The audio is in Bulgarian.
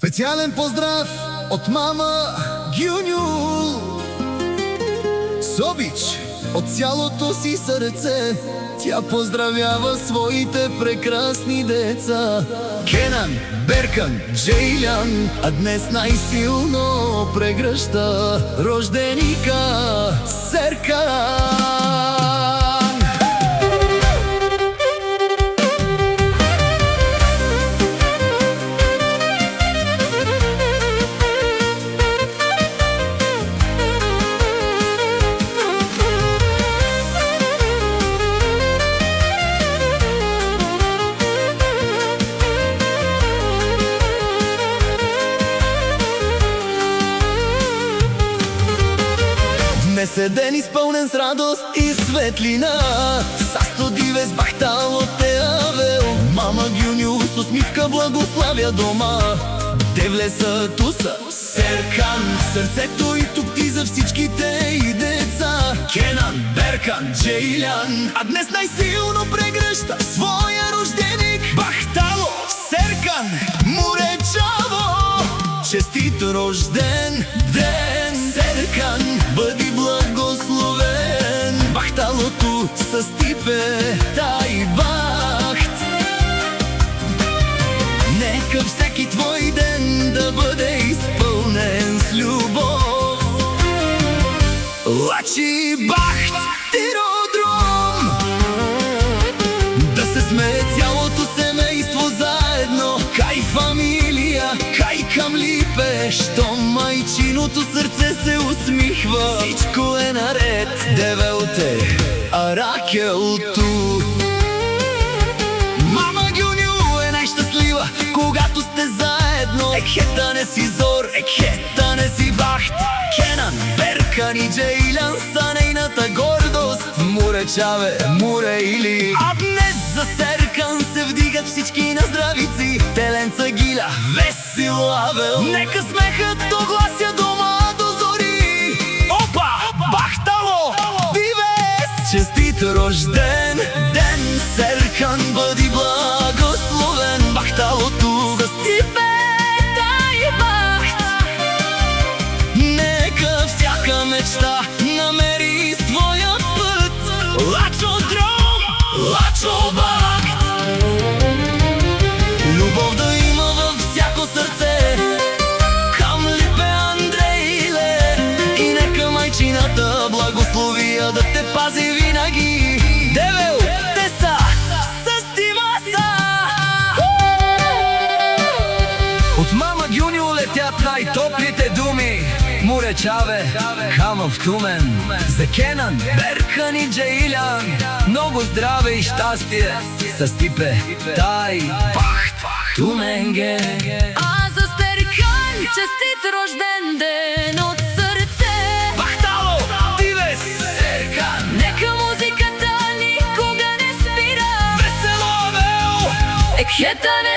Специален поздрав от мама Гюнюл. С обич от цялото си сърце тя поздравява своите прекрасни деца. Кенан, Беркан, Джейлян, а днес най-силно прегръща рожденика Серкан. Днес е ден изпълнен с радост и светлина. Састо диве с бахтало те авел. Мама Гюнюл с усмивка благославя дома. Девле са туса Серкан, сърцето и топти за всичките и деца. Кенан, Беркан, Джейлян, а днес най-силно прегръща своя рожденик Бахтало Серкан Муречаво. Честит рожден ден, Серкан, бъди благословен. Бахталото с типе тай бахт. Нека всеки твой ден да бъде изпълнен с любов. Лачи бахт тиродром, да се смее цялото семейство заедно. Кай фамилия, кай към липе, що майчиното сърце се усмихва. Всичко е наред, девелте, а Ракелто. Мама Гюнюл е най-щастлива, когато сте заедно. Екхета не си зор, екхета не си бахт. Кенан, Беркан и Джейлян са нейната гордост. Муречаве, Муре или. А днес за Серкан се вдигат всички на здравици. Теленца Гиля, весело Авел. Нека смехът доглася дома до зори. Опа, Бахтало, Дивес! Честит рожден ден, Серкан, бъди благословен. Бахталото с типе тай бахт. Нека всяка мечта намери своя път. Лачо дром, лачо бахт. Любов да има във всяко сърце, към липе Андрейле. И нека майчината благослови да те пази винаги. Девел, те са с Тимаса. От мама Гюнюл летят най-топлите думи. Муречаве, Хамъв Тумен. За Кенан, Беркан и Джейлян много здраве и щастие. С типе тай бахт Туменге. А за Серкан честит рожден ден от сърце. Бахтало, Дивес, Серкан. Нека музиката никога не спира. Весело Авел. Екхета не